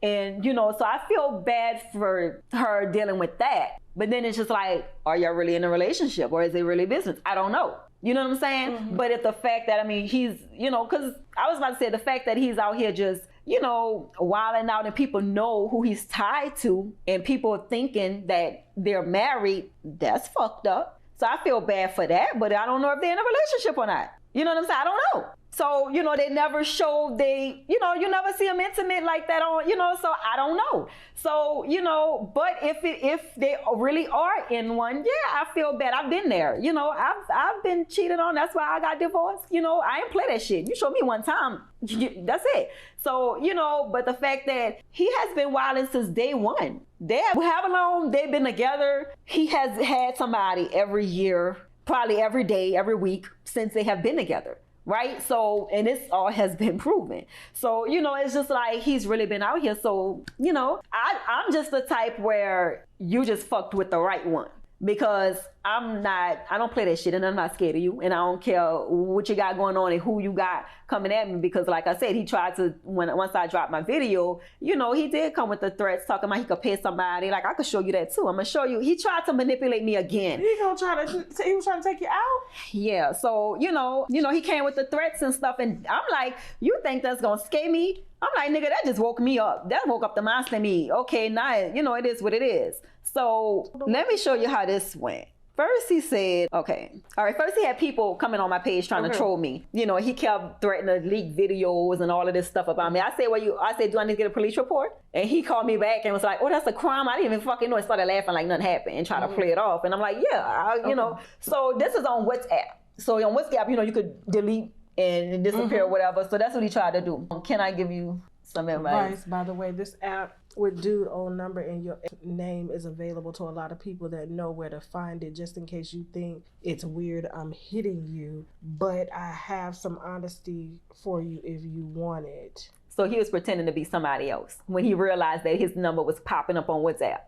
And, you know, so I feel bad for her dealing with that. But then it's just like, are y'all really in a relationship or is it really business? I don't know. You know what I'm saying? Mm-hmm. But it's the fact that, I mean, he's, you know, because I was about to say the fact that he's out here just, you know, wilding out and people know who he's tied to and people are thinking that they're married, that's fucked up. So I feel bad for that, but I don't know if they're in a relationship or not. You know what I'm saying? I don't know. So, you know, they never show you know, you never see them intimate like that on, you know, so I don't know. So, you know, but if they really are in one, yeah, I feel bad. I've been there. You know, I've been cheated on. That's why I got divorced. You know, I ain't play that shit. You show me one time, that's it. So, you know, but the fact that he has been wilding since day one. However long they've been together, he has had somebody every year, probably every day, every week since they have been together. Right? So, and this all has been proven. So, you know, it's just like he's really been out here. So, you know, I'm just the type where you just fucked with the right one. Because I don't play that shit and I'm not scared of you. And I don't care what you got going on and who you got coming at me. Because like I said, he tried to, once I dropped my video, you know, he did come with the threats talking about he could pay somebody. Like I could show you that too. I'm going to show you. He tried to manipulate me again. He was trying to take you out? Yeah. So, you know, he came with the threats and stuff. And I'm like, you think that's going to scare me? I'm like, nigga, that just woke me up. That woke up the monster in me. Okay, now, you know, it is what it is. So let me show you how this went. First he said, okay. All right, first he had people coming on my page trying to troll me. You know, he kept threatening to leak videos and all of this stuff about me. I said, do I need to get a police report? And he called me back and was like, oh, that's a crime. I didn't even fucking know. And started laughing like nothing happened and trying to play it off. And I'm like, yeah, you know. So this is on WhatsApp. So on WhatsApp, you know, you could delete and disappear or whatever. So that's what he tried to do. Can I give you some advice? By the way, this app with dude old number and your name is available to a lot of people that know where to find it. Just in case you think it's weird, I'm hitting you, but I have some honesty for you if you want it. So he was pretending to be somebody else when he realized that his number was popping up on WhatsApp.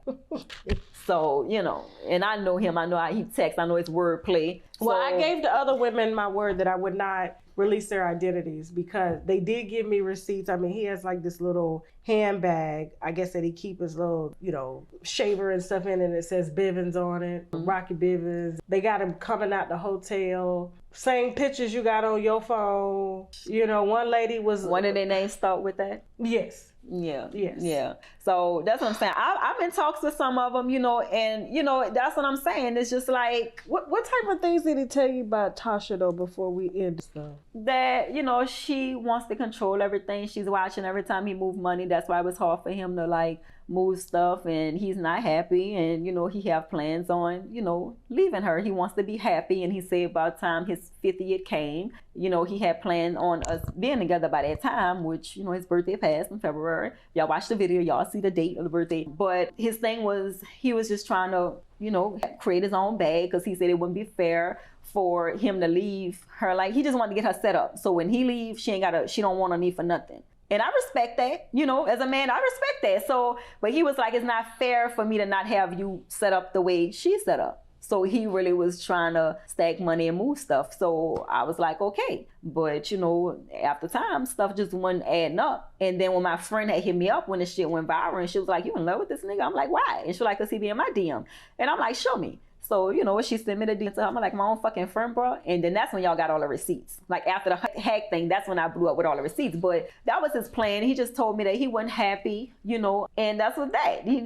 So, you know, and I know him. I know how he texts. I know his wordplay. Well, I gave the other women my word that I would not release their identities because they did give me receipts. I mean, he has like this little handbag, I guess, that he keep his little, you know, shaver and stuff in, and it says Bivens on it, Rocky Bivens. They got him coming out the hotel. Same pictures you got on your phone. You know, one lady was... One of their names start with that? Yes. Yeah. Yes. Yeah. So that's what I'm saying. I'm in talks with some of them, you know, and, you know, that's what I'm saying. It's just like... What type of things did he tell you about Tasha, though, before we end stuff? That, you know, she wants to control everything. She's watching every time he move money. That's why it was hard for him to, like, move stuff, and he's not happy, and, you know, he have plans on, you know, leaving her. He wants to be happy, and he said about time his 50th came, you know, he had planned on us being together by that time, which, you know, his birthday passed in February. Y'all watch the video, y'all see the date of the birthday. But his thing was, he was just trying to, you know, create his own bag, because he said it wouldn't be fair for him to leave her. Like, he just wanted to get her set up, so when he leaves, she don't want to leave for nothing. And I respect that, you know, as a man, I respect that. So, but he was like, it's not fair for me to not have you set up the way she set up. So he really was trying to stack money and move stuff. So I was like, okay. But, you know, after time, stuff just wasn't adding up. And then when my friend had hit me up when the shit went viral, and she was like, you in love with this nigga? I'm like, why? And she was like, cause he be in my DM. And I'm like, show me. So, you know, she sent me the DM to her. I'm like, my own fucking friend, bro. And then that's when y'all got all the receipts. Like, after the hack thing, that's when I blew up with all the receipts. But that was his plan. He just told me that he wasn't happy, you know, and that's what that. He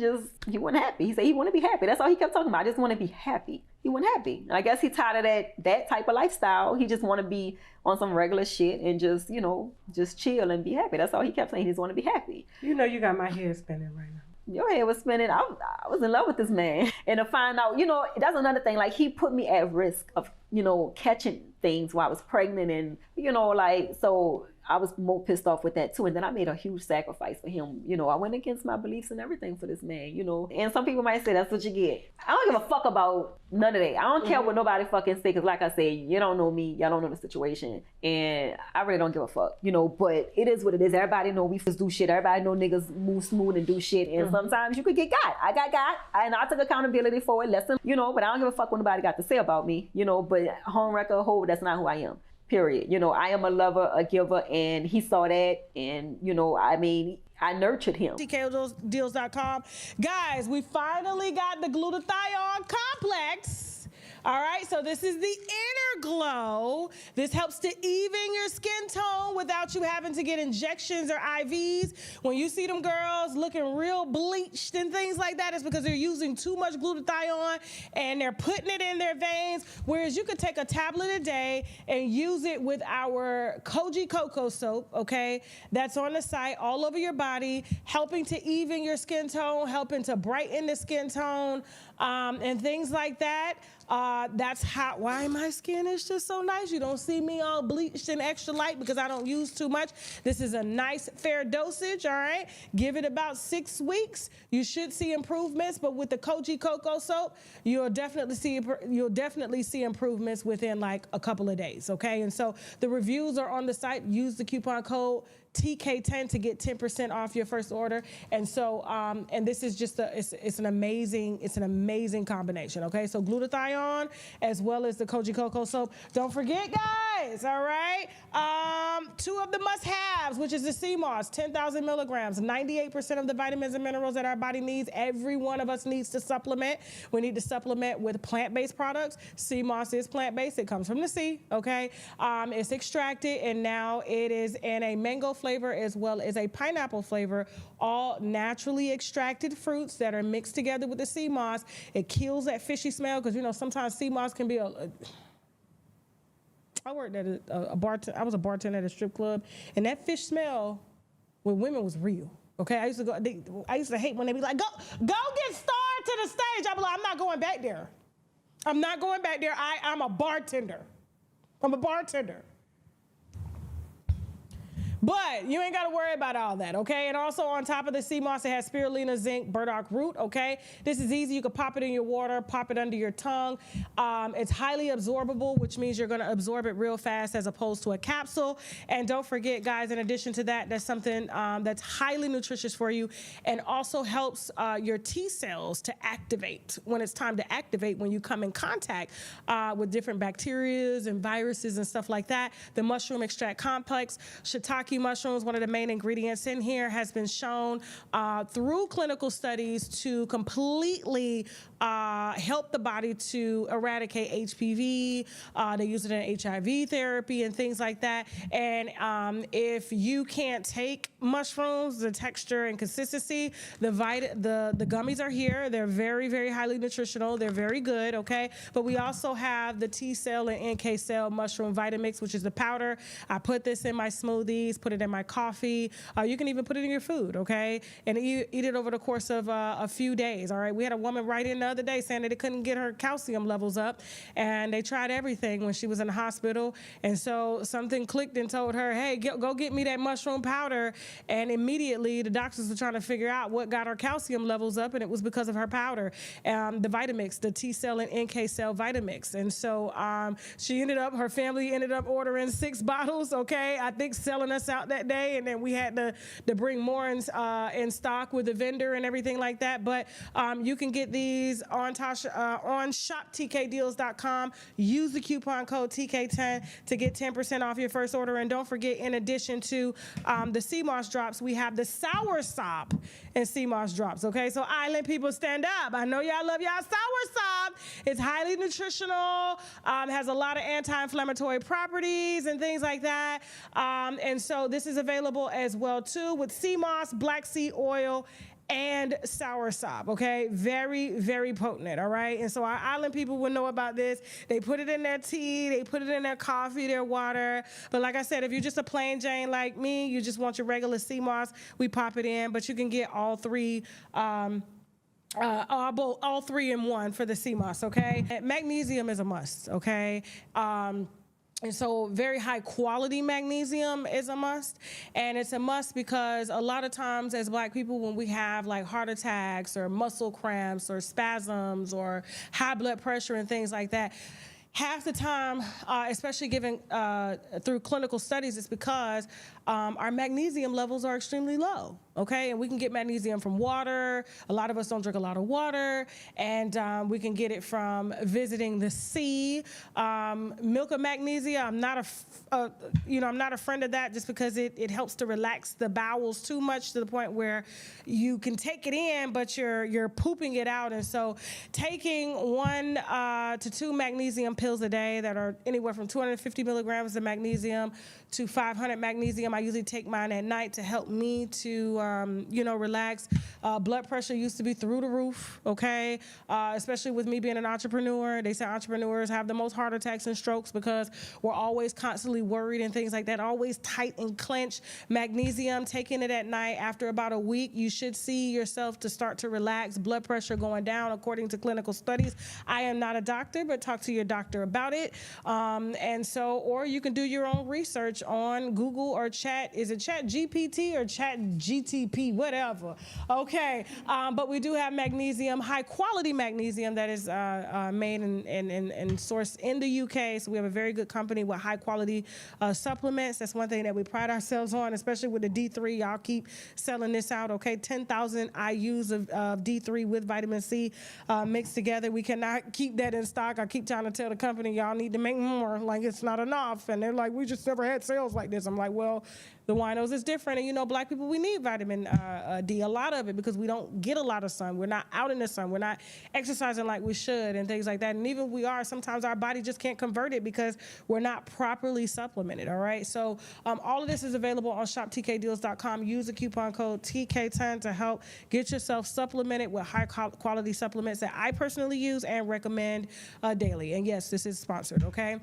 wasn't happy. He said he wanted to be happy. That's all he kept talking about. I just want to be happy. He wasn't happy. I guess he tired of that type of lifestyle. He just want to be on some regular shit and just, you know, just chill and be happy. That's all he kept saying. He just want to be happy. You know, you got my head spinning right now. Your head was spinning. I was in love with this man. And to find out, you know, that's another thing. Like, he put me at risk of, you know, catching things while I was pregnant. And, you know, like, so I was more pissed off with that too. And then I made a huge sacrifice for him. You know, I went against my beliefs and everything for this man, you know. And some people might say that's what you get. I don't give a fuck about none of that. I don't care what nobody fucking say, because like I said, you don't know me, y'all don't know the situation, and I really don't give a fuck, you know. But it is what it is. Everybody know we do shit. Everybody know niggas move smooth and do shit, and sometimes you could get got. I got got, and I took accountability for it. Lesson, you know. But I don't give a fuck what nobody got to say about me, you know. But home record hold, that's not who I am. Period. You know, I am a lover, a giver, and he saw that. And, you know, I mean, I nurtured him. TKOdeals.com. Guys, we finally got the glutathione complex. All right, so this is the inner glow. This helps to even your skin tone without you having to get injections or IVs. When you see them girls looking real bleached and things like that, it's because they're using too much glutathione and they're putting it in their veins. Whereas you could take a tablet a day and use it with our Koji Cocoa soap, okay? That's on the site all over your body, helping to even your skin tone, helping to brighten the skin tone, and things like that. That's why my skin is just so nice. You don't see me all bleached and extra light because I don't use too much. This is a nice, fair dosage, all right? Give it about 6 weeks. You should see improvements, but with the Koji Cocoa soap, you'll definitely see improvements within like a couple of days, okay? And so the reviews are on the site. Use the coupon code TK10 to get 10% off your first order. And so, and this is just it's an amazing combination, okay? So glutathione as well as the Koji Cocoa soap. Don't forget, guys, all right? 2 of the must-haves, which is the sea moss, 10,000 milligrams, 98% of the vitamins and minerals that our body needs. Every one of us needs to supplement. We need to supplement with plant-based products. Sea moss is plant-based. It comes from the sea, okay? It's extracted, and now it is in a mango flavor as well as a pineapple flavor, all naturally extracted fruits that are mixed together with the sea moss. It kills that fishy smell because, you know, sometimes sea moss can be I worked at I was a bartender at a strip club, and that fish smell with women was real. Okay, I used to hate when they be like, go get starred to the stage. I be like, I'm not going back there. I'm not going back there. I'm a bartender. I'm a bartender. But you ain't got to worry about all that, okay? And also on top of the sea moss, it has spirulina, zinc, burdock root, okay? This is easy. You can pop it in your water, pop it under your tongue. It's highly absorbable, which means you're going to absorb it real fast as opposed to a capsule. And don't forget, guys, in addition to that, that's something that's highly nutritious for you and also helps your T cells to activate when it's time to activate when you come in contact with different bacteria and viruses and stuff like that. The mushroom extract complex, shiitake mushrooms, one of the main ingredients in here, has been shown through clinical studies to completely help the body to eradicate HPV. They use it in HIV therapy and things like that. And if you can't take mushrooms, the texture and consistency, the gummies are here. They're very, very highly nutritional. They're very good, okay? But we also have the T cell and NK cell mushroom Vitamix, which is the powder. I put this in my smoothies, put it in my coffee. You can even put it in your food, okay? And eat it over the course of a few days, all right? We had a woman write in the other day saying that they couldn't get her calcium levels up, and they tried everything when she was in the hospital. And so something clicked and told her, hey, go get me that mushroom powder. And immediately the doctors were trying to figure out what got her calcium levels up, and it was because of her powder. The Vitamix, the T cell and NK cell Vitamix. And so her family ended up ordering 6 bottles, okay? I think selling us out that day, and then we had to bring more in stock with the vendor and everything like that. But you can get these on shoptkdeals.com. Use the coupon code TK10 to get 10% off your first order. And don't forget, in addition to the sea moss drops, we have the sour sop and sea moss drops, okay? So island people, stand up. I know y'all love y'all sour sop. It's highly nutritional, has a lot of anti-inflammatory properties and things like that. And so this is available as well too with sea moss, black seed oil, and sour sop, okay? Very, very potent, all right? And so our island people will know about this. They put it in their tea, they put it in their coffee, their water. But like I said, if you're just a plain Jane like me, you just want your regular sea moss, we pop it in. But you can get all 3 all 3 in 1 for the sea moss, okay? Magnesium is a must, okay? And so very high quality magnesium is a must. And it's a must because a lot of times as Black people, when we have like heart attacks or muscle cramps or spasms or high blood pressure and things like that, half the time, especially given through clinical studies, it's because our magnesium levels are extremely low. Okay, and we can get magnesium from water. A lot of us don't drink a lot of water, and we can get it from visiting the sea. Milk of magnesia, I'm not a friend of that, just because it helps to relax the bowels too much, to the point where you can take it in, but you're pooping it out. And so, taking 1 to 2 magnesium pills a day that are anywhere from 250 milligrams of magnesium to 500 magnesium. I usually take mine at night to help me to relax. Blood pressure used to be through the roof, okay? Especially with me being an entrepreneur. They say entrepreneurs have the most heart attacks and strokes because we're always constantly worried and things like that, always tight and clenched. Magnesium, taking it at night, after about a week, you should see yourself to start to relax, blood pressure going down according to clinical studies. I am not a doctor, but talk to your doctor about it. Or you can do your own research on Google or is it Chat GPT or Chat GTP, whatever. Okay, but we do have magnesium, high quality magnesium that is made and sourced in the UK. So we have a very good company with high quality supplements. That's one thing that we pride ourselves on, especially with the D3. Y'all keep selling this out, okay? 10,000 IUs of D3 with vitamin C mixed together. We cannot keep that in stock. I keep trying to tell the company, y'all need to make more, like it's not enough. And they're like, we just never had sales like this. I'm like, well, the winos is different. And black people, we need vitamin D, a lot of it, because we don't get a lot of sun. We're not out in the sun. We're not exercising like we should and things like that. And even if we are, sometimes our body just can't convert it because we're not properly supplemented, all right? So all of this is available on shoptkdeals.com. Use the coupon code TK10 to help get yourself supplemented with high quality supplements that I personally use and recommend daily. And yes, this is sponsored, okay?